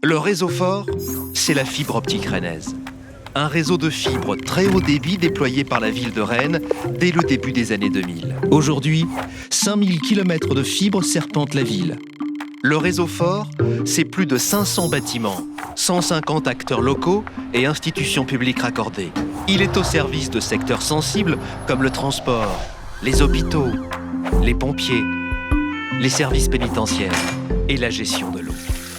Le réseau fort, c'est la fibre optique rennaise. Un réseau de fibres très haut débit déployé par la ville de Rennes dès le début des années 2000. Aujourd'hui, 5000 km de fibres serpentent la ville. Le réseau fort, c'est plus de 500 bâtiments, 150 acteurs locaux et institutions publiques raccordées. Il est au service de secteurs sensibles comme le transport, les hôpitaux, les pompiers, les services pénitentiaires et la gestion de l'eau.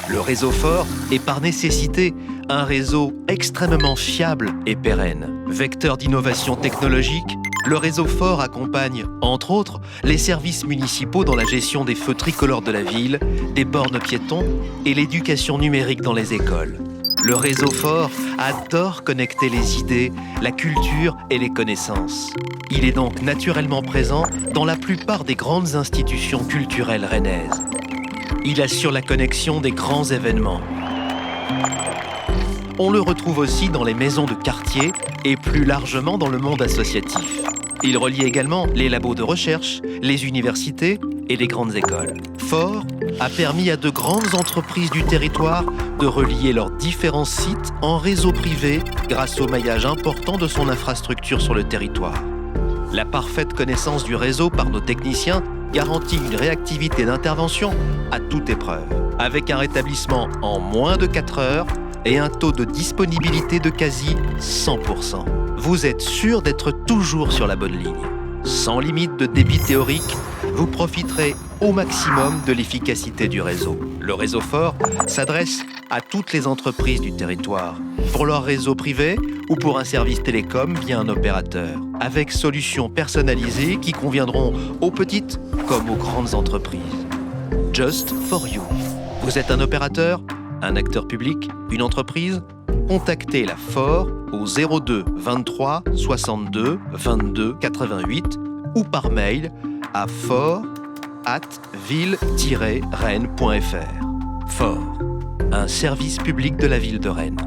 Le réseau fort est par nécessité un réseau extrêmement fiable et pérenne. Vecteur d'innovation technologique, le réseau fort accompagne, entre autres, les services municipaux dans la gestion des feux tricolores de la ville, des bornes piétons et l'éducation numérique dans les écoles. Le réseau fort adore connecter les idées, la culture et les connaissances. Il est donc naturellement présent dans la plupart des grandes institutions culturelles rennaises. Il assure la connexion des grands événements. On le retrouve aussi dans les maisons de quartier et plus largement dans le monde associatif. Il relie également les labos de recherche, les universités et les grandes écoles. Fort a permis à de grandes entreprises du territoire de relier leurs différents sites en réseau privé grâce au maillage important de son infrastructure sur le territoire. La parfaite connaissance du réseau par nos techniciens garantit une réactivité d'intervention à toute épreuve, avec un rétablissement en moins de 4 heures et un taux de disponibilité de quasi 100%. Vous êtes sûr d'être toujours sur la bonne ligne. Sans limite de débit théorique, vous profiterez au maximum de l'efficacité du réseau. Le réseau fort s'adresse à toutes les entreprises du territoire, pour leur réseau privé ou pour un service télécom via un opérateur, avec solutions personnalisées qui conviendront aux petites comme aux grandes entreprises. Just for you. Vous êtes un opérateur, un acteur public, une entreprise? Contactez la Fort au 02 23 62 22 88 ou par mail à fort@ville-rennes.fr. Fort, un service public de la ville de Rennes.